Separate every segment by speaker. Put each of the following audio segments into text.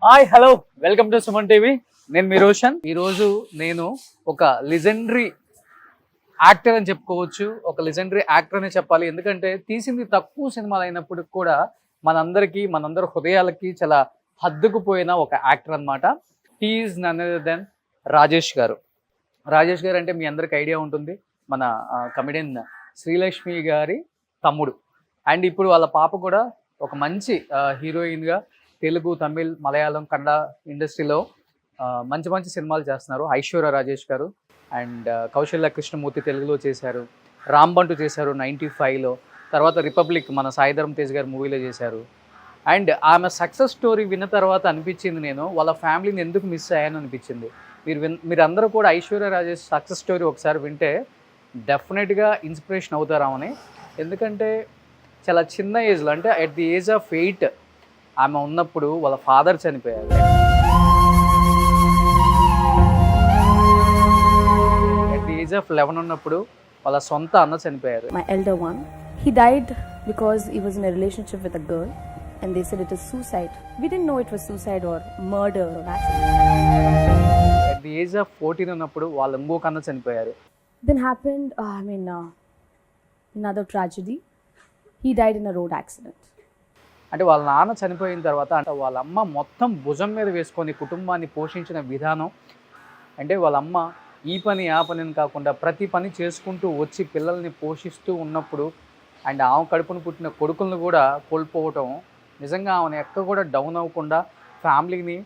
Speaker 1: Hi hello welcome to Suman TV. నేను మీ రోషన్. ఈరోజు నేను ఒక లెజెండరీ యాక్టర్ అని చెప్పుకోవచ్చు. ఒక లెజెండరీ యాక్టర్ అని చెప్పాలి. ఎందుకంటే తీసింది తక్కువ సినిమాలు అయినప్పటికి కూడా మనందరి హృదయాలకి చాలా హద్దుకుపోయిన ఒక యాక్టర్ అనమాట. He is none other than Rajesh garu. Rajesh గారు అంటే మీ అందరికి ఐడియా ఉంటుంది, మన కమెడియన్ శ్రీలక్ష్మి గారి తమ్ముడు. అండ్ ఇప్పుడు వాళ్ళ పాప కూడా ఒక మంచి హీరోయిన్గా తెలుగు, తమిళ్, మలయాళం, కన్నడ ఇండస్ట్రీలో మంచి మంచి సినిమాలు చేస్తున్నారు ఐశ్వర్య రాజేష్ గారు. అండ్ కౌశల్య కృష్ణమూర్తి తెలుగులో చేశారు, రాంబంటు చేశారు 95లో, తర్వాత రిపబ్లిక్ మన సాయిధరం తేజ్ గారు మూవీలో చేశారు. అండ్ ఆమె సక్సెస్ స్టోరీ విన్న తర్వాత అనిపించింది, నేను వాళ్ళ ఫ్యామిలీని ఎందుకు మిస్ అయ్యాను అనిపించింది. మీరందరూ కూడా ఐశ్వర్య రాజేష్ సక్సెస్ స్టోరీ ఒకసారి వింటే డెఫినెట్గా ఇన్స్పిరేషన్ అవుతారామని. ఎందుకంటే చాలా చిన్న ఏజ్లో, అంటే అట్ ది ఏజ్ ఆఫ్ 8 ఆమె ఉన్నప్పుడు వాళ్ళ ఫాదర్ చనిపోయారు. అట్ ది ఏజ్ ఆఫ్ 11 ఉన్నప్పుడు వాళ్ళ సొంత అన్న చనిపోయారు.
Speaker 2: My elder one, he died because he was in a relationship with a girl and they said it is suicide. We didn't know it was suicide or murder or accident.
Speaker 1: At the age of 14 ఉన్నప్పుడు వాళ్ళ ఇంకొక అన్న చనిపోయారు.
Speaker 2: Then happened, another tragedy. He died in a road accident.
Speaker 1: అంటే వాళ్ళ నాన్న చనిపోయిన తర్వాత అంటే వాళ్ళ అమ్మ మొత్తం భుజం మీద వేసుకొని కుటుంబాన్ని పోషించిన విధానం, అంటే వాళ్ళ అమ్మ ఈ పని ఆ పని అని కాకుండా ప్రతి పని చేసుకుంటూ వచ్చి పిల్లల్ని పోషిస్తూ ఉన్నప్పుడు అండ్ ఆమె కడుపును పుట్టిన కొడుకులను కూడా కోల్పోవటం, నిజంగా ఆమెను ఎక్క కూడా డౌన్ అవ్వకుండా ఫ్యామిలీని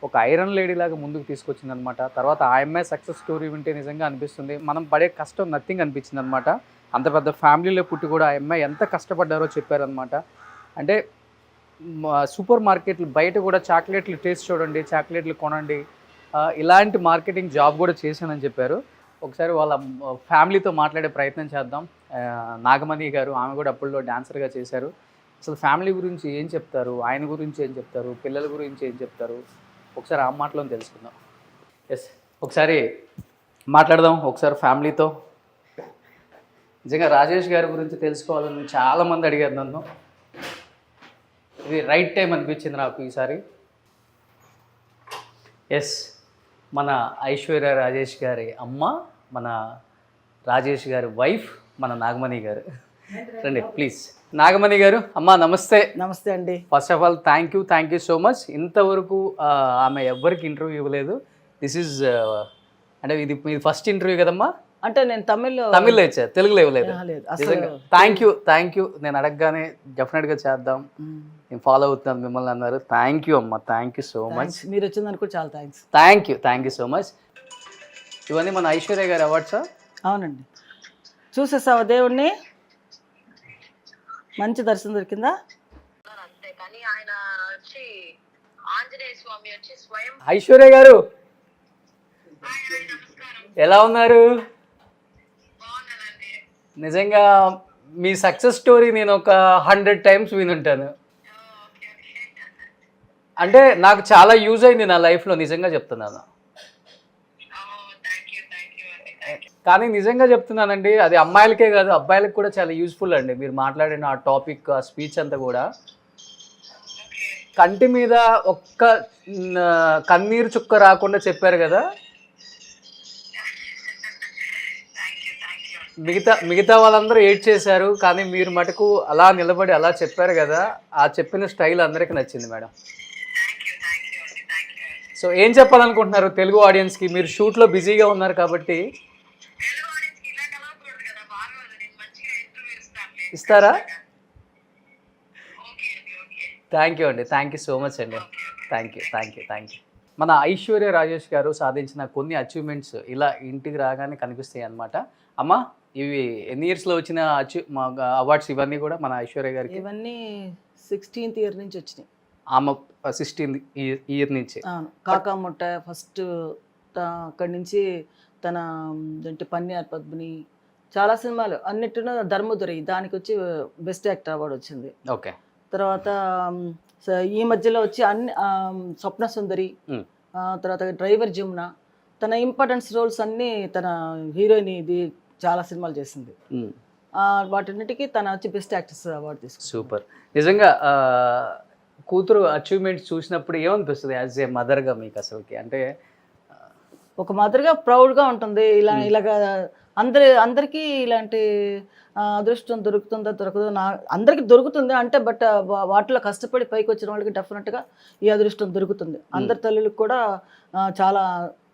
Speaker 1: ఒక ఐరన్ లేడీ లాగా ముందుకు తీసుకొచ్చిందనమాట. తర్వాత ఆ అమ్మాయి సక్సెస్ స్టోరీ వింటే నిజంగా అనిపిస్తుంది, మనం పడే కష్టం నథింగ్ అనిపించింది అనమాట. అంత పెద్ద ఫ్యామిలీలో పుట్టి కూడా ఆ అమ్మాయి ఎంత కష్టపడ్డారో చెప్పారనమాట. అంటే సూపర్ మార్కెట్లు బయట కూడా చాక్లెట్లు టేస్ట్ చూడండి, చాక్లెట్లు కొనండి, ఇలాంటి మార్కెటింగ్ జాబ్ కూడా చేశానని చెప్పారు. ఒకసారి వాళ్ళ ఫ్యామిలీతో మాట్లాడే ప్రయత్నం చేద్దాం. నాగమణి గారు, ఆమె కూడా అప్పుల్లో డాన్సర్గా చేశారు. అసలు ఫ్యామిలీ గురించి ఏం చెప్తారు, ఆయన గురించి ఏం చెప్తారు, పిల్లల గురించి ఏం చెప్తారు, ఒకసారి ఆ మాటలో తెలుసుకుందాం. ఎస్, ఒకసారి మాట్లాడదాం ఒకసారి ఫ్యామిలీతో. నిజంగా రాజేష్ గారి గురించి తెలుసుకోవాలని చాలామంది అడిగారు నన్ను. ఇది రైట్ టైం అనిపించింది నాకు ఈసారి. ఎస్, మన ఐశ్వర్య రాజేష్ గారి అమ్మ, మన రాజేష్ గారి వైఫ్, మన నాగమణి గారు. రండి ప్లీజ్. నాగమణి గారు, అమ్మ నమస్తే.
Speaker 3: నమస్తే అండి.
Speaker 1: First of all thank you so much. ఇంతవరకు ఆమె ఎవ్వరికి ఇంటర్వ్యూ ఇవ్వలేదు. దిస్ ఈజ్ అంటే ఇది మీ ఫస్ట్ ఇంటర్వ్యూ కదమ్మా?
Speaker 3: అంటే నేను
Speaker 1: తమిళ్లో ఇచ్చారు, తెలుగులో ఇవ్వలేదు. Thank you. నేను అడగగానే డెఫినెట్గా చేద్దాం, నేను ఫాలో అవుతున్నాను మిమ్మల్ని అన్నారు. థ్యాంక్ యూ అమ్మ, థ్యాంక్ యూ సో మచ్.
Speaker 3: మీరు వచ్చిందని కూడా చాలా thanks.
Speaker 1: Thank you so much. ఇవన్నీ మన ఐశ్వర్య గారి అవార్డ్సా?
Speaker 3: అవునండి. చూసేసావా దేవుణ్ణి? మంచి దర్శనం దొరికిందా?
Speaker 1: ఐశ్వర్య గారు ఎలా ఉన్నారు? నిజంగా మీ సక్సెస్ స్టోరీ నేను ఒక 100 times వినుంటాను. అంటే నాకు చాలా యూజ్ అయింది నా లైఫ్లో, నిజంగా చెప్తున్నాను. కానీ నిజంగా చెప్తున్నానండి, అది అమ్మాయిలకే కాదు అబ్బాయిలకు కూడా చాలా యూజ్ఫుల్ అండి. మీరు మాట్లాడిన ఆ టాపిక్, ఆ స్పీచ్ అంతా కూడా కంటి మీద ఒక్క కన్నీరు చుక్క రాకుండా చెప్పారు కదా. మిగతా వాళ్ళందరూ ఏడ్ చేశారు, కానీ మీరు మటుకు అలా నిలబడి అలా చెప్పారు కదా, ఆ చెప్పిన స్టైల్ అందరికీ నచ్చింది మేడం. సో ఏం చెప్పాలనుకుంటున్నారు తెలుగు ఆడియన్స్కి? మీరు షూట్లో బిజీగా ఉన్నారు కాబట్టి ఇస్తారా? థ్యాంక్ యూ అండి, థ్యాంక్ యూ సో మచ్ అండి. Thank you. మన ఐశ్వర్య రాజేష్ గారు సాధించిన కొన్ని అచీవ్మెంట్స్ ఇలా ఇంటికి రాగానే కనిపిస్తాయి అన్నమాట. అమ్మ, ఇవి ఎన్ని ఇయర్స్లో వచ్చిన అవార్డ్స్ ఇవన్నీ కూడా మన ఐశ్వర్య గారికి?
Speaker 3: ఇవన్నీ 16th year నుంచి వచ్చినాయి.
Speaker 1: ఆమె 16th year నుంచి.
Speaker 3: కాకాముట్ట ఫస్ట్, అక్కడి నుంచి తన పన్యార్ పద్మిని, చాలా సినిమాలు అన్నిటిలో ధర్మదురై దానికి వచ్చి బెస్ట్ యాక్టర్ అవార్డు వచ్చింది.
Speaker 1: ఓకే. తర్వాత
Speaker 3: ఈ మధ్యలో వచ్చి అన్ని స్వప్న సుందరి, తర్వాత డ్రైవర్ జమున, తన ఇంపార్టెన్స్ రోల్స్ అన్నీ తన హీరోయిన్ ఇది చాలా సినిమాలు చేసింది. వాటన్నిటికీ తన వచ్చి బెస్ట్ యాక్ట్రెస్ అవార్డు తీసుకుంది.
Speaker 1: సూపర్. నిజంగా కూతురు అచీవ్మెంట్స్ చూసినప్పుడు ఏమనిపిస్తుంది యాజ్ ఏ మదర్గా మీకు అసలుకి? అంటే
Speaker 3: ఒక మదర్గా ప్రౌడ్గా ఉంటుంది. ఇలాగా అందరికీ ఇలాంటి అదృష్టం దొరుకుతుందో దొరకదో అందరికీ దొరుకుతుంది అంటే, బట్ వాటిలో కష్టపడి పైకి వచ్చిన వాళ్ళకి డెఫినెట్గా ఈ అదృష్టం దొరుకుతుంది. అందరి తల్లులకు కూడా చాలా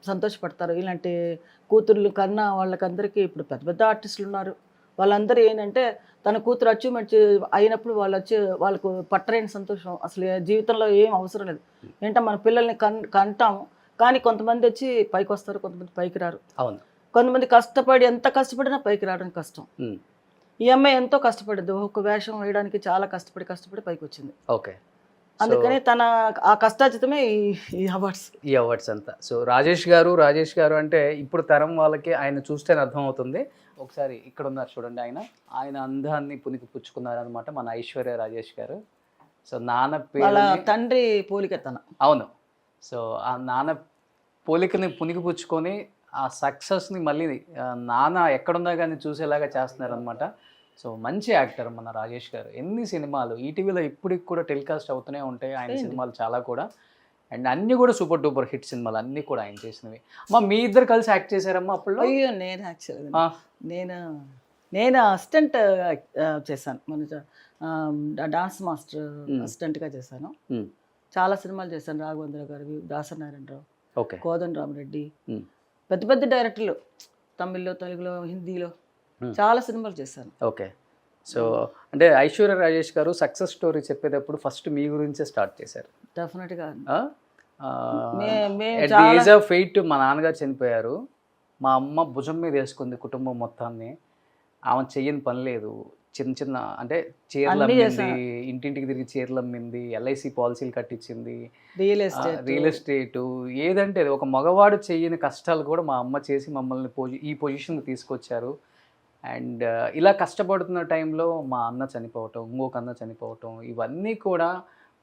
Speaker 3: సంతోషపడతారు ఇలాంటి కూతుర్లు కన్నా. వాళ్ళకందరికీ ఇప్పుడు పెద్ద పెద్ద ఆర్టిస్టులు ఉన్నారు, వాళ్ళందరూ ఏంటంటే తన కూతురు అచీవ్మెంట్ అయినప్పుడు వాళ్ళకు పట్టలేని సంతోషం. అసలు జీవితంలో ఏం అవసరం లేదు. ఏంటంటే మన పిల్లల్ని కంటాము, కానీ కొంతమంది వచ్చి పైకి వస్తారు, కొంతమంది పైకి రారు.
Speaker 1: అవును,
Speaker 3: కొంతమంది ఎంత కష్టపడినా పైకి రావడానికి కష్టం. ఈ అమ్మాయి ఎంతో కష్టపడింది, ఒక వేషం వేయడానికి చాలా కష్టపడి పైకి వచ్చింది.
Speaker 1: ఓకే,
Speaker 3: అందుకని తన ఆ కష్టాజితమే ఈ అవార్డ్స్
Speaker 1: అంతా. సో రాజేష్ గారు అంటే ఇప్పుడు తరం వాళ్ళకి ఆయన చూస్తేనే అర్థం అవుతుంది. ఒకసారి ఇక్కడ ఉన్నారు చూడండి, ఆయన అందాన్ని పునికి పుచ్చుకున్నారు అనమాట మన ఐశ్వర్య రాజేష్ గారు. సో నాన్న
Speaker 3: వాళ్ళ
Speaker 1: పేరు
Speaker 3: తండ్రి పోలిక తన.
Speaker 1: అవును, సో ఆ నాన్న పోలికని పునికి పుచ్చుకొని ఆ సక్సెస్ని మళ్ళీ నాన్న ఎక్కడున్నా కానీ చూసేలాగా చేస్తున్నారు అనమాట. సో మంచి యాక్టర్ మన రాజేష్ గారు. ఎన్ని సినిమాలు ఈటీవీలో ఇప్పటికి కూడా టెలికాస్ట్ అవుతూనే ఉంటాయి ఆయన సినిమాలు చాలా కూడా. అండ్ అన్నీ కూడా సూపర్ డూపర్ హిట్ సినిమాలు అన్నీ కూడా ఆయన చేసినవి. మీ ఇద్దరు కలిసి యాక్ట్ చేశారమ్మా అప్పుడు?
Speaker 3: అయ్యో, నేను యాక్చువల్గా నేను అసిస్టెంట్ చేశాను, మన డాన్స్ మాస్టర్ అసిస్టెంట్గా చేశాను. చాలా సినిమాలు చేశాను, రాఘవేంద్ర గారు, దాసనారాయణరావు,
Speaker 1: ఓకే,
Speaker 3: కోదండ రామరెడ్డి, పెద్ద పెద్ద డైరెక్టర్లు, తమిళ్లో, తెలుగులో, హిందీలో చాలా సినిమాలు చేశాను.
Speaker 1: ఓకే, సో అంటే ఐశ్వర్య రాజేష్ గారు సక్సెస్ స్టోరీ చెప్పేటప్పుడు ఫస్ట్ మీ గురించే స్టార్ట్ చేశారు.
Speaker 3: డెఫినెట్గా
Speaker 1: ఏజ్ ఆఫ్ 8 మా నాన్నగారు చనిపోయారు. మా అమ్మ భుజం మీద వేసుకుంది కుటుంబం మొత్తాన్ని. ఆమె చెయ్యని పని లేదు. చిన్న అంటే చీరలు అమ్మింది, ఇంటింటికి తిరిగి చీరలు అమ్మింది, ఎల్ఐసి పాలసీలు కట్టించింది, రియల్ ఎస్టేట్, ఏదంటే ఒక మగవాడు చెయ్యని కష్టాలు కూడా మా అమ్మ చేసి మమ్మల్ని ఈ పొజిషన్కి తీసుకొచ్చారు. అండ్ ఇలా కష్టపడుతున్న టైంలో మా అన్న చనిపోవటం, ఇంకొక అన్న చనిపోవటం, ఇవన్నీ కూడా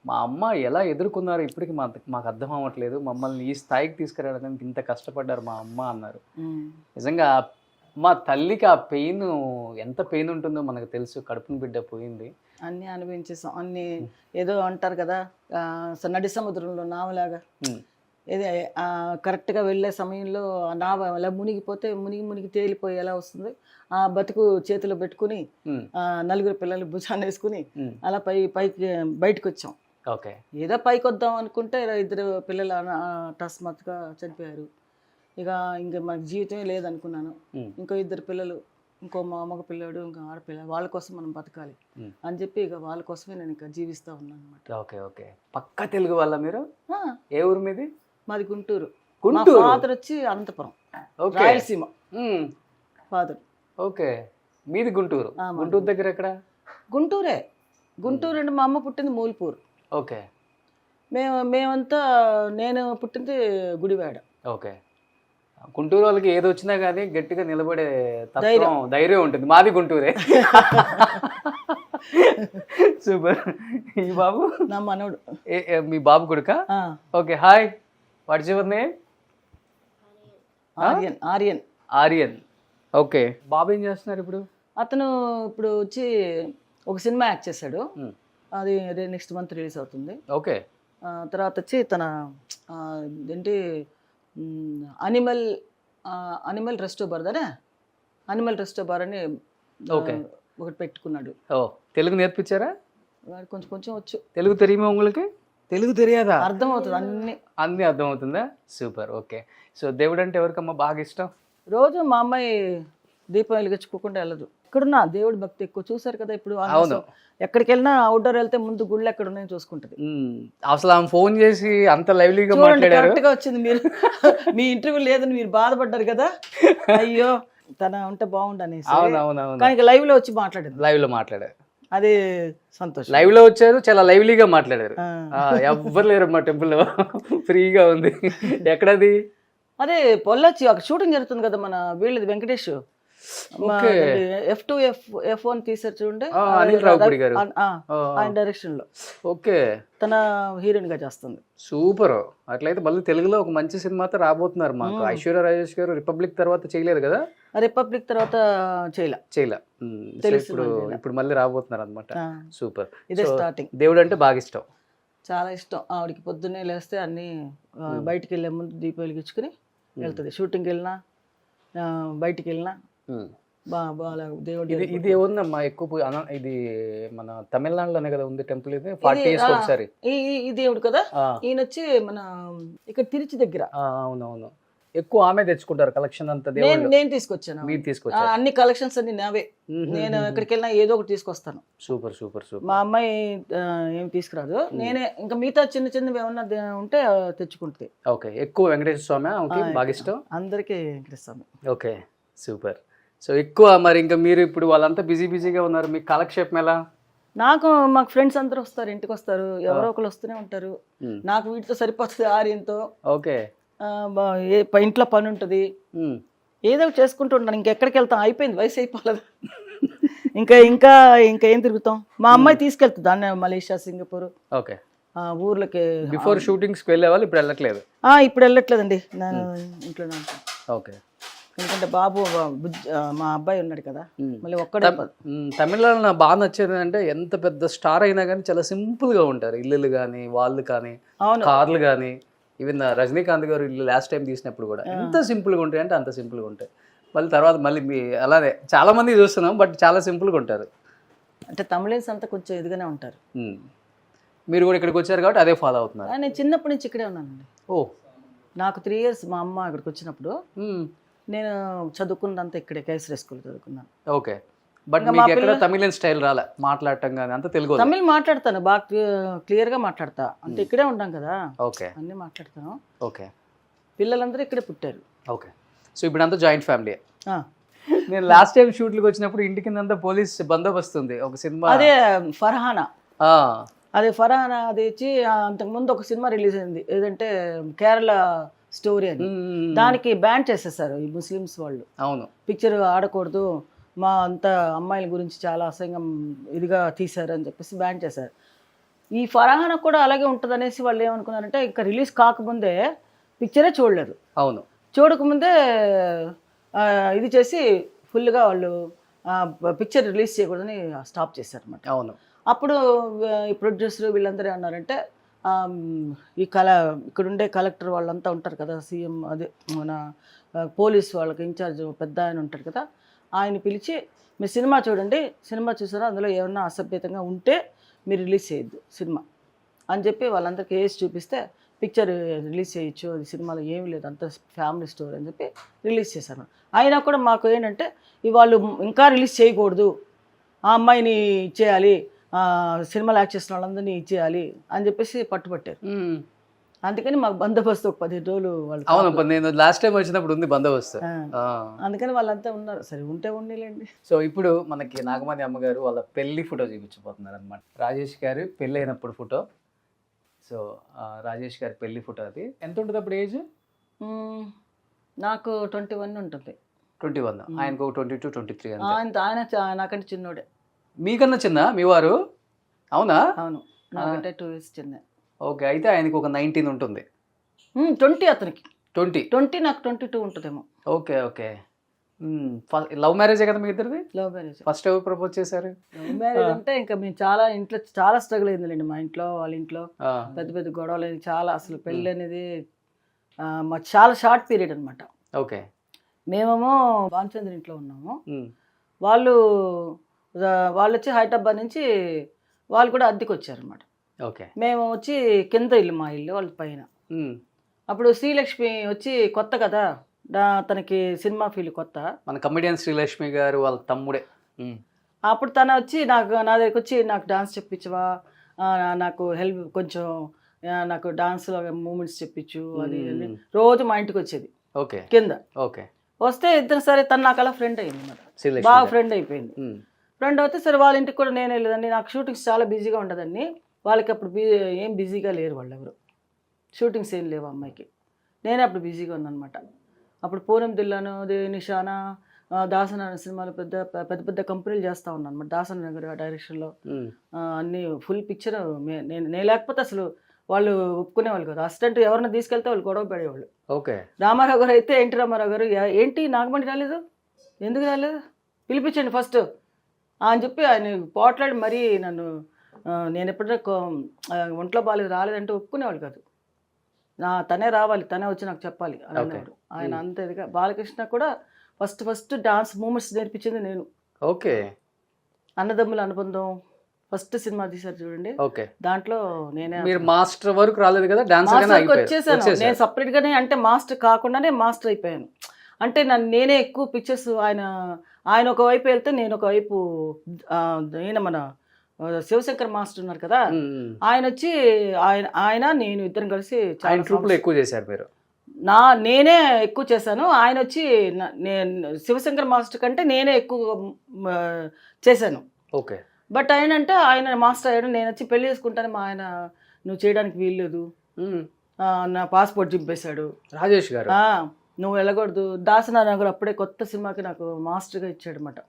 Speaker 1: మా అమ్మ ఎలా ఎదుర్కొన్నారో ఇప్పటికి మాకు అర్థం అవ్వట్లేదు. మమ్మల్ని ఈ స్థాయికి తీసుకురావడానికి ఇంత కష్టపడ్డారు మా అమ్మ అన్నారు. నిజంగా మా తల్లికి ఆ పెయిన్, ఎంత పెయిన్ ఉంటుందో మనకు తెలుసు. కడుపుని బిడ్డ పోయింది,
Speaker 3: అన్నీ అనుభవించేసాం. అన్నీ ఏదో అంటారు కదా, నడి సముద్రంలో నావలాగా, ఏదో కరెక్ట్గా వెళ్ళే సమయంలో ఆ నావ అలా మునిగిపోతే మునిగి తేలిపోయి ఎలా వస్తుంది, ఆ బతుకు చేతిలో పెట్టుకుని నలుగురు పిల్లలు భుజాన్ని వేసుకుని అలా పైకి బయటకు వచ్చాం.
Speaker 1: ఓకే, ఏదో
Speaker 3: పైకి వద్దాం అనుకుంటే 2 పిల్లలు అకస్మాత్తుగా చనిపోయారు. ఇక మనకి జీవితమే లేదనుకున్నాను. ఇంకో 2 పిల్లలు, ఇంకో మగ పిల్లాడు, ఇంకో ఆడపిల్ల, వాళ్ళ కోసం మనం బతకాలి అని చెప్పి ఇక వాళ్ళ కోసమే నేను ఇంకా జీవిస్తూ ఉన్నాను అనమాట.
Speaker 1: ఓకే, ఓకే, పక్కా తెలుగు వాళ్ళ మీరు? ఏ ఊరు మీది?
Speaker 3: మాది గుంటూరు.
Speaker 1: గుంటూరు.
Speaker 3: ఫాదర్ వచ్చి అనంతపురం, రాయలసీమ ఫాదర్.
Speaker 1: ఓకే, మీది గుంటూరు. గుంటూరు దగ్గర ఎక్కడ?
Speaker 3: గుంటూరే. గుంటూరు అంటే మా అమ్మ పుట్టింది మూల్పూర్.
Speaker 1: ఓకే,
Speaker 3: మేమంతా నేను పుట్టింది గుడివాడ.
Speaker 1: ఓకే, గుంటూరు వాళ్ళకి ఏది వచ్చినా కానీ గట్టిగా నిలబడే ధైర్యం ఉంటుంది. మాది గుంటూరే. సూపర్. ఈ బాబు
Speaker 3: నా మనోడు.
Speaker 1: మీ బాబు కొడుకా? Okay, hi, what's your name? Aryan. Okay, బాబు ఏం చేస్తున్నారు ఇప్పుడు?
Speaker 3: అతను ఇప్పుడు వచ్చి ఒక సినిమా యాక్ట్ చేశాడు, అది నెక్స్ట్ మంత్ రిలీజ్ అవుతుంది.
Speaker 1: ఓకే,
Speaker 3: తర్వాత వచ్చి తన ఏంటి అనిమల్ రెస్టోబార్ అని ఒకటి పెట్టుకున్నాడు.
Speaker 1: తెలుగు నేర్పించారా?
Speaker 3: వాడు కొంచెం వచ్చు.
Speaker 1: తెలుగు తెలియమా உங்களுக்கு? తెలుగు తెలియదా?
Speaker 3: అర్థం అవుతుంది, అన్ని
Speaker 1: అర్థం అవుతుందా? సూపర్. ఓకే, సో దేవుడు అంటే ఎవరికమ్మా బాగా ఇష్టం?
Speaker 3: రోజు మా అమ్మాయి దీపం వెలిగించుకోకుండా వెళ్ళదు. ఇక్కడున్నా దేవుడి భక్తి ఎక్కువ. చూసారు కదా ఇప్పుడు, ఎక్కడికి వెళ్ళినా అవుట్డోర్ వెళ్తే ముందు గుళ్ళు ఎక్కడ ఉన్నాయో చూసుకుంటది.
Speaker 1: అసలు ఆమె ఫోన్ చేసి అంత లైవ్లీగా మాట్లాడారు.
Speaker 3: కరెక్ట్ గా వచ్చింది. మీరు మీ ఇంటర్వ్యూ లేదని మీరు బాధపడ్డారు కదా, అయ్యో తన ఉంటే బాగుండు అనేసి. కానీ లైవ్ లో వచ్చి మాట్లాడారు.
Speaker 1: లైవ్ లో మాట్లాడారు,
Speaker 3: అదే సంతోషం.
Speaker 1: లైవ్ లో వచ్చారు, చాలా లైవ్లీగా మాట్లాడారు. ఎవ్వరు లేరు మా టెంపుల్ లో, ఫ్రీగా ఉంది. ఎక్కడది?
Speaker 3: అదే పొల్లొచ్చి ఒక షూటింగ్ జరుగుతుంది కదా మన వీళ్ళది, వెంకటేష్ F2 F1 తీసారు చూడండి, ఆయన డైరెక్షన్ లో.
Speaker 1: ఓకే,
Speaker 3: తన హీరోయిన్ గా చేస్తుంది.
Speaker 1: సూపర్. అట్లయితే మళ్ళీ తెలుగులో ఒక మంచి సినిమాతో రాబోతున్నారు మాకు. ఐశ్వర్య రాజేష్ గారు రిపబ్లిక్ తర్వాత చేయలేదు కదా?
Speaker 3: రిపబ్లిక్ తర్వాత చేయలే.
Speaker 1: ఇప్పుడు మళ్ళీ రాబోతున్నారు అనమాట. సూపర్.
Speaker 3: ఇదే స్టార్టింగ్.
Speaker 1: దేవుడు అంటే బాగా ఇష్టం.
Speaker 3: చాలా ఇష్టం ఆవిడకి. పొద్దున్నే లేస్తే అన్నీ బయటికి వెళ్ళే ముందు దీపం వెలిగించుకుని వెళ్తుంది. షూటింగ్కి వెళ్ళినా బయటికి వెళ్ళినా బాగా దేవుడి
Speaker 1: ఇది ఏముందమ్మా ఎక్కువ ఇది మన తమిళనాడులోనే కదా ఉంది టెంపుల్, ఇది 40 years ఒకసారి
Speaker 3: ఈ దేవుడు కదా. ఈయన వచ్చి మన ఇక్కడ తిరుచి దగ్గర.
Speaker 1: అవునవును, ఎక్కువ ఆమె తెచ్చుకుంటారు కలెక్షన్ అంతా.
Speaker 3: నేను తీసుకొచ్చాను,
Speaker 1: మీరు తీసుకొచ్చారు.
Speaker 3: అన్ని కలెక్షన్స్ అన్ని నావే. నేను ఎక్కడికి వెళ్ళినా ఏదో ఒకటి తీసుకొస్తాను.
Speaker 1: Super super super.
Speaker 3: మా అమ్మాయి ఏం తీసుకురాదు. నేనే ఇంకా మిగతా చిన్న చిన్నవి ఏమన్నా ఉంటే తెచ్చుకుంటుంది.
Speaker 1: ఓకే, ఎక్కువ వెంకటేశ్వర స్వామి ఓకే బాగా ఇష్టం
Speaker 3: అందరికీ Venkateswara Swamy.
Speaker 1: Okay super. So ఎక్కువ మరి ఇంకా మీరు ఇప్పుడు వాళ్ళంతా బిజీగా ఉన్నారు, మీకు కాలక్షేపం ఎలా?
Speaker 3: మాకు ఫ్రెండ్స్ అందరూ వస్తారు, ఇంటికి వస్తారు, ఎవరో ఒకరు వస్తూనే ఉంటారు. నాకు వీటితో సరిపోతుంది ఆర్యంతో.
Speaker 1: ఓకే,
Speaker 3: ఇంట్లో పని ఉంటుంది, ఏదో ఒకటి చేసుకుంటూ ఉంటాను. ఇంకెక్కడికి వెళ్తాం, అయిపోయింది, వయసు అయిపోలేదు. ఇంకా ఇంకా ఇంకా ఏం తిరుగుతాం. మా అమ్మాయి తీసుకెళ్తుంది దాన్ని మలేషియా, సింగపూర్
Speaker 1: ఓకే
Speaker 3: ఊర్లకి.
Speaker 1: బిఫోర్ షూటింగ్స్కి వెళ్ళేవాళ్ళు, ఇప్పుడు వెళ్ళట్లేదు?
Speaker 3: ఇప్పుడు వెళ్ళట్లేదండి, నేను ఇంట్లోనే ఉంటాను.
Speaker 1: ఓకే,
Speaker 3: ఎందుకంటే బాబు మా అబ్బాయి ఉన్నాడు కదా, మళ్ళీ ఒక్కడే.
Speaker 1: తమిళనాడు నాకు బాగా నచ్చేది అంటే ఎంత పెద్ద స్టార్ అయినా కానీ చాలా సింపుల్గా ఉంటారు. ఇల్లులు కానీ వాళ్ళు కానీ కార్లు కానీ, ఈవెన్ రజనీకాంత్ గారు ఇల్లు లాస్ట్ టైం తీసినప్పుడు కూడా ఎంత సింపుల్గా ఉంటాయి అంటే అంత సింపుల్గా ఉంటాయి. మళ్ళీ తర్వాత మళ్ళీ అలానే చాలా మంది చూస్తున్నాం, బట్ చాలా సింపుల్గా ఉంటారు.
Speaker 3: అంటే తమిళన్స్ అంతా కొంచెం ఎదుగానే ఉంటారు.
Speaker 1: మీరు కూడా ఇక్కడికి వచ్చారు కాబట్టి అదే ఫాలో అవుతున్నారు.
Speaker 3: నేను చిన్నప్పటి నుంచి ఇక్కడే ఉన్నానండి.
Speaker 1: ఓ,
Speaker 3: నాకు 3 years మా అమ్మ ఇక్కడికి వచ్చినప్పుడు నేను చదువుకున్నదంతా ఇక్కడే కేసరి స్కూల్ చదువుకున్నాను.
Speaker 1: ఓకే, బట్ మీకు ఎక్కడ తమిళన్ స్టైల్ రాలే మాట్లాడటం కానీ? అంత తెలుగు?
Speaker 3: తమిళ్ మాట్లాడతాను, బాగా క్లియర్గా మాట్లాడతా. అంటే ఇక్కడే ఉంటాం కదా,
Speaker 1: ఓకే
Speaker 3: అన్నీ మాట్లాడతాను.
Speaker 1: ఓకే,
Speaker 3: పిల్లలందరూ ఇక్కడే పుట్టారు.
Speaker 1: ఓకే, సో ఇప్పుడు అంతా జాయింట్ ఫ్యామిలీ. నేను లాస్ట్ టైం షూట్లకు వచ్చినప్పుడు ఇంటి కింద పోలీస్ బందోబస్తు ఉంది. ఒక సినిమా
Speaker 3: అదే ఫర్హానా, అదే ఫర్హానా అది వచ్చి అంతకుముందు ఒక సినిమా రిలీజ్ అయింది, ఏదంటే కేరళ స్టోరీ అని. దానికి బ్యాన్ చేసేసారు ఈ ముస్లిమ్స్ వాళ్ళు.
Speaker 1: అవును,
Speaker 3: పిక్చర్ ఆడకూడదు, మా అంతా అమ్మాయిల గురించి చాలా అసహ్యంగా ఇదిగా తీశారు అని చెప్పేసి బ్యాన్ చేశారు. ఈ ఫర్హానా కూడా అలాగే ఉంటుంది అనేసి వాళ్ళు ఏమనుకున్నారంటే ఇంకా రిలీజ్ కాకముందే పిక్చరే చూడలేదు.
Speaker 1: అవును,
Speaker 3: చూడకముందే ఇది చేసి ఫుల్గా వాళ్ళు పిక్చర్ రిలీజ్ చేయకూడదని స్టాప్ చేశారు అనమాట.
Speaker 1: అవును,
Speaker 3: అప్పుడు ఈ ప్రొడ్యూసర్ వీళ్ళందరూ ఏమన్నారంటే ఇక్కడుండే కలెక్టర్ వాళ్ళంతా ఉంటారు కదా, సీఎం అదే మన పోలీస్ వాళ్ళకి ఇన్ఛార్జ్ పెద్ద ఆయన ఉంటారు కదా, ఆయన పిలిచి మీరు సినిమా చూడండి, సినిమా చూసారా, అందులో ఏమన్నా అసభ్యతంగా ఉంటే మీరు రిలీజ్ చేయొద్దు సినిమా అని చెప్పి వాళ్ళందరికీ వేసి చూపిస్తే పిక్చర్ రిలీజ్ చేయొచ్చు, అది సినిమాలో ఏమీ లేదు, అంత ఫ్యామిలీ స్టోరీ అని చెప్పి రిలీజ్ చేశాను. అయినా కూడా మాకు ఏంటంటే వాళ్ళు ఇంకా రిలీజ్ చేయకూడదు, ఆ అమ్మాయిని ఇచ్చేయాలి, సినిమాలు యాక్ట్ చేసిన వాళ్ళందరినీ ఇచ్చేయాలి అని చెప్పేసి పట్టుబట్టారు. అందుకని మాకు బందోబస్తు ఒక 15 రోజులు వాళ్ళు.
Speaker 1: అవును, నేను లాస్ట్ టైం వచ్చినప్పుడు ఉంది బందోబస్తు.
Speaker 3: అందుకని వాళ్ళంతా ఉన్నారు, సరే ఉంటే ఉండేలేండి.
Speaker 1: సో ఇప్పుడు మనకి నాగమణి అమ్మగారు వాళ్ళ పెళ్లి ఫోటో చూపించబోతున్నారు అనమాట. రాజేష్ గారు పెళ్ళి అయినప్పుడు ఫోటో. సో రాజేష్ గారి పెళ్లి ఫోటో. అది ఎంత ఉంటుంది అప్పుడు ఏజ్?
Speaker 3: నాకు 21 ఉంటుంది.
Speaker 1: 21, ఆయనకు 22, 23.
Speaker 3: ఆయన నాకంటే చిన్నోడే.
Speaker 1: మీకన్నా చిన్న మీ వారు? అవునా?
Speaker 3: అవును, నాకంటే 2 years చిన్న.
Speaker 1: ఓకే, అయితే ఆయనకు ఒక 19 ఉంటుంది.
Speaker 3: 20 అతనికి.
Speaker 1: 20
Speaker 3: నాకు 22 ఉంటుందేమో.
Speaker 1: Okay okay. లవ్ మ్యారేజే కదా మీ ఇద్దరిది?
Speaker 3: Love marriage.
Speaker 1: ఫస్ట్ ఎవరు ప్రపోజ్ చేశారు?
Speaker 3: లవ్ మ్యారేజ్ అంటే ఇంకా మేము ఇంట్లో చాలా స్ట్రగుల్ అయిందిలేండి. మా ఇంట్లో వాళ్ళ ఇంట్లో పెద్ద పెద్ద గొడవలు అయింది చాలా. అసలు పెళ్ళి అనేది మాకు చాలా షార్ట్ పీరియడ్ అనమాట.
Speaker 1: ఓకే,
Speaker 3: మేమేమో భానుచంద్ర ఇంట్లో ఉన్నాము, వాళ్ళు వచ్చి హైదరాబాద్ నుంచి వాళ్ళు కూడా అద్దెకి వచ్చారనమాట.
Speaker 1: ఓకే,
Speaker 3: మేము వచ్చి కింద ఇల్లు, మా ఇల్లు వాళ్ళ పైన. అప్పుడు శ్రీలక్ష్మి వచ్చి కొత్త కదా, తనకి సినిమా ఫీల్డ్ కొత్త. మన
Speaker 1: కమెడియన్ శ్రీలక్ష్మి గారు వాళ్ళ తమ్ముడే.
Speaker 3: అప్పుడు తన వచ్చి నా దగ్గరికి వచ్చి నాకు డాన్స్ చెప్పించవా, నాకు హెల్ప్ కొంచెం, నాకు డాన్స్లో మూమెంట్స్ చెప్పించు అది రోజు మా ఇంటికి వచ్చేది.
Speaker 1: ఓకే,
Speaker 3: కింద.
Speaker 1: ఓకే,
Speaker 3: వస్తే ఇద్దరు సరే తను నాకు అలా ఫ్రెండ్ అయింది అన్నమాట, బాగా ఫ్రెండ్ అయిపోయింది. ఫ్రెండ్ అయితే సరే వాళ్ళ ఇంటికి కూడా నేను వెళ్ళేదండి. నాకు షూటింగ్స్ చాలా బిజీగా ఉండదండి. వాళ్ళకి అప్పుడు ఏం బిజీగా లేరు వాళ్ళు ఎవరు, షూటింగ్స్ ఏం లేవు అమ్మాయికి. నేనే అప్పుడు బిజీగా ఉన్నాను అనమాట. అప్పుడు పూనం దిల్లాను, నిషానా, దాసన సినిమాలు పెద్ద పెద్ద పెద్ద కంపెనీలు చేస్తూ ఉన్నాను అనమాట. దాసన్ నగర్ డైరెక్షన్లో అన్నీ ఫుల్ పిక్చర్. నేను లేకపోతే అసలు వాళ్ళు ఒప్పుకునేవాళ్ళు కదా. అసిస్టెంట్ ఎవరైనా తీసుకెళ్తే వాళ్ళు గొడవ పడేవాళ్ళు.
Speaker 1: ఓకే,
Speaker 3: రామారావు గారు అయితే ఎన్టీ రామారావు గారు ఏంటి నాగమణి రాలేదు, ఎందుకు రాలేదు, పిలిపించండి ఫస్ట్ అని చెప్పి ఆయన పోట్లాడి మరీ నన్ను నేను ఎప్పుడైనా ఒంట్లో బాగాలేదు రాలేదంటే ఒప్పుకునేవాళ్ళు కాదు. తనే రావాలి, తనే వచ్చి నాకు చెప్పాలి అని అనేవాడు ఆయన. అంత ఇదిగా బాలకృష్ణ కూడా ఫస్ట్ డాన్స్ మూమెంట్స్ నేర్పించింది నేను.
Speaker 1: ఓకే.
Speaker 3: అన్నదమ్ముల అనుబంధం ఫస్ట్ సినిమా తీశారు చూడండి,
Speaker 1: ఓకే.
Speaker 3: దాంట్లో నేనే
Speaker 1: మీరు మాస్టర్ వరకు రాలేదు కదా, డాన్స్
Speaker 3: వచ్చేసాను నేను సపరేట్ గానే. అంటే మాస్టర్ కాకుండానే మాస్టర్ అయిపోయాను. అంటే నేనే ఎక్కువ పిక్చర్స్ ఆయన ఒకవైపు వెళ్తే నేను ఒకవైపు ఈయన మన శివశంకర్ మాస్టర్ ఉన్నారు కదా, ఆయన వచ్చి ఆయన నేను ఇద్దరం కలిసి
Speaker 1: ఆయన ట్రూప్లో ఎక్కువ చేశారు మీరు.
Speaker 3: నేనే ఎక్కువ చేశాను. ఆయన వచ్చి శివశంకర్ మాస్టర్ కంటే నేనే ఎక్కువ చేశాను.
Speaker 1: ఓకే.
Speaker 3: బట్ ఆయన మాస్టర్ అయ్యాడు, నేను వచ్చి పెళ్లి చేసుకుంటాను, మా ఆయన నువ్వు చేయడానికి వీల్లేదు, నా పాస్పోర్ట్ చింపేశాడు
Speaker 1: రాజేష్ గారు,
Speaker 3: నువ్వు వెళ్ళకూడదు. దాసనారాయణ గారు అప్పుడే కొత్త సినిమాకి నాకు మాస్టర్గా ఇచ్చాడు అనమాట,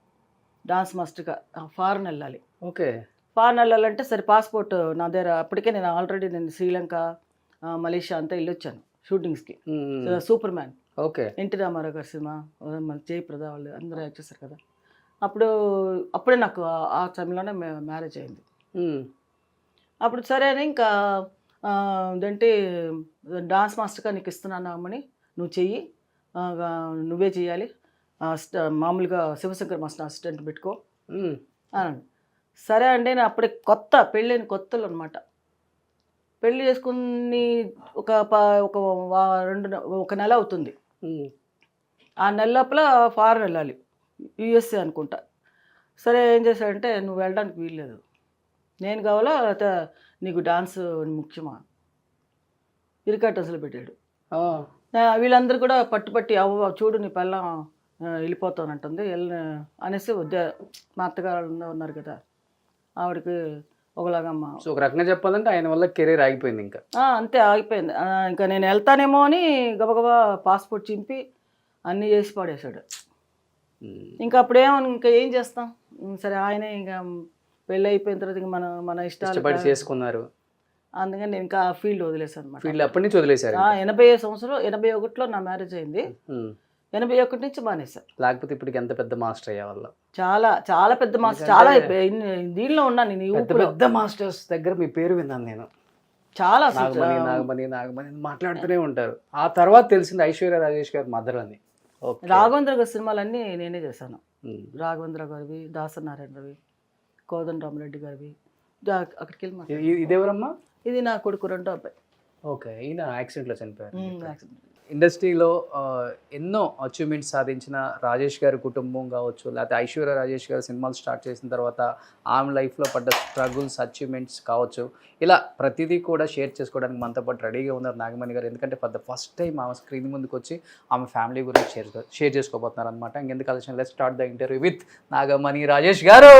Speaker 3: డాన్స్ మాస్టర్గా. ఫారెన్ వెళ్ళాలి.
Speaker 1: ఓకే.
Speaker 3: ఫారెన్ వెళ్ళాలంటే సరే పాస్పోర్ట్ నా దగ్గర అప్పటికే నేను ఆల్రెడీ శ్రీలంక మలేషియా అంతా వెళ్ళొచ్చాను షూటింగ్స్కి. Super man,
Speaker 1: okay,
Speaker 3: N T Rama Rao గారి సినిమా, మన జయప్రద వాళ్ళు అందరూ యాక్ట్ చేశారు కదా. అప్పుడే నాకు ఆ టైంలోనే మ్యారేజ్ అయింది. అప్పుడు సరే అని ఇంకా ఏంటంటే డాన్స్ మాస్టర్గా నీకు ఇస్తున్నాను అమ్మని, నువ్వు చెయ్యి, నువ్వే చెయ్యాలి, మామూలుగా శివశంకర్ మాస్టర్ అసిస్టెంట్ పెట్టుకో అన్నాడు. సరే అండి. నేను అప్పుడే పెళ్ళైన కొత్తలు అనమాట. పెళ్ళి చేసుకుని ఒక నెల అవుతుంది. ఆ నెల లోపల ఫారెన్ వెళ్ళాలి, యుఎస్ఏ అనుకుంటా. సరే ఏం చేశాడంటే, నువ్వు వెళ్ళడానికి వీల్లేదు, నేను కావాలా లేకపోతే నీకు డాన్స్ ముఖ్యమా, ఇరికాట్ అసలు పెట్టాడు. వీళ్ళందరూ కూడా పట్టుపట్టి అవ్వ చూడు నీ పిల్లం వెళ్ళిపోతానంటుంది అనేసి మా అత్తగారు ఉన్నారు కదా, ఆవిడకి ఒకలాగమ్మ.
Speaker 1: సో ఒక రకంగా చెప్పాలంటే ఆయన వల్ల కెరీర్ ఆగిపోయింది. ఇంకా
Speaker 3: అంతే ఆగిపోయింది. ఇంకా నేను వెళ్తానేమో అని గబగబా పాస్పోర్ట్ చింపి అన్నీ చేసి పడేశాడు. ఇంకా ఇంకా ఏం చేస్తాం, సరే ఆయనే ఇంకా పెళ్ళి అయిపోయిన తర్వాత ఇంకా మన ఇష్టాలు
Speaker 1: చేసుకున్నారు.
Speaker 3: అందుకని నేను ఇంకా ఫీల్డ్ వదిలేసాను అనమాట.
Speaker 1: ఫీల్డ్ అప్పటి నుంచి వదిలేశారు.
Speaker 3: 81లో నా మ్యారేజ్ అయింది. 81 నుంచి మానేశాను.
Speaker 1: లేకపోతే ఇప్పటికి ఎంత పెద్ద మాస్టర్ అయ్యేవాళ్ళ.
Speaker 3: చాలా పెద్ద మాస్టర్, చాలా దీనిలో ఉన్నాను నేను.
Speaker 1: పెద్ద మాస్టర్స్ దగ్గర మీ పేరు విన్నాను నేను.
Speaker 3: చాలా
Speaker 1: నాగమణి మాట్లాడుతూనే ఉంటారు. ఆ తర్వాత తెలిసింది ఐశ్వర్య రాజేష్ గారు మదర్ అని.
Speaker 3: రాఘవేంద్ర గారి సినిమాలన్నీ నేనే చేశాను. రాఘవేంద్ర గారివి, దాసనారాయణ గారివి, కోదండరామరెడ్డి గారివి. అక్కడికి వెళ్ళి
Speaker 1: ఇదేవరమ్మా?
Speaker 3: ఇది నా కొడుకు రెండో అబ్బాయి.
Speaker 1: ఓకే. ఈయన యాక్సిడెంట్లో చనిపోయారు. ఇండస్ట్రీలో ఎన్నో అచీవ్మెంట్స్ సాధించిన రాజేష్ గారి కుటుంబం కావచ్చు, లేకపోతే ఐశ్వర్య రాజేష్ గారు సినిమాలు స్టార్ట్ చేసిన తర్వాత ఆమె లైఫ్లో పడ్డ స్ట్రగుల్స్, అచీవ్మెంట్స్ కావచ్చు, ఇలా ప్రతిదీ కూడా షేర్ చేసుకోవడానికి మనతో పాటు రెడీగా ఉన్నారు నాగమణి గారు. ఎందుకంటే ఫర్ ద ఫస్ట్ టైం ఆమె స్క్రీన్ ముందుకు వచ్చి ఆమె ఫ్యామిలీ గురించి షేర్ చేసుకోబోతున్నారు అనమాట. ఇంకెందుకు ఆలోచన, let's start the interview with Nagamani Rajesh గారు.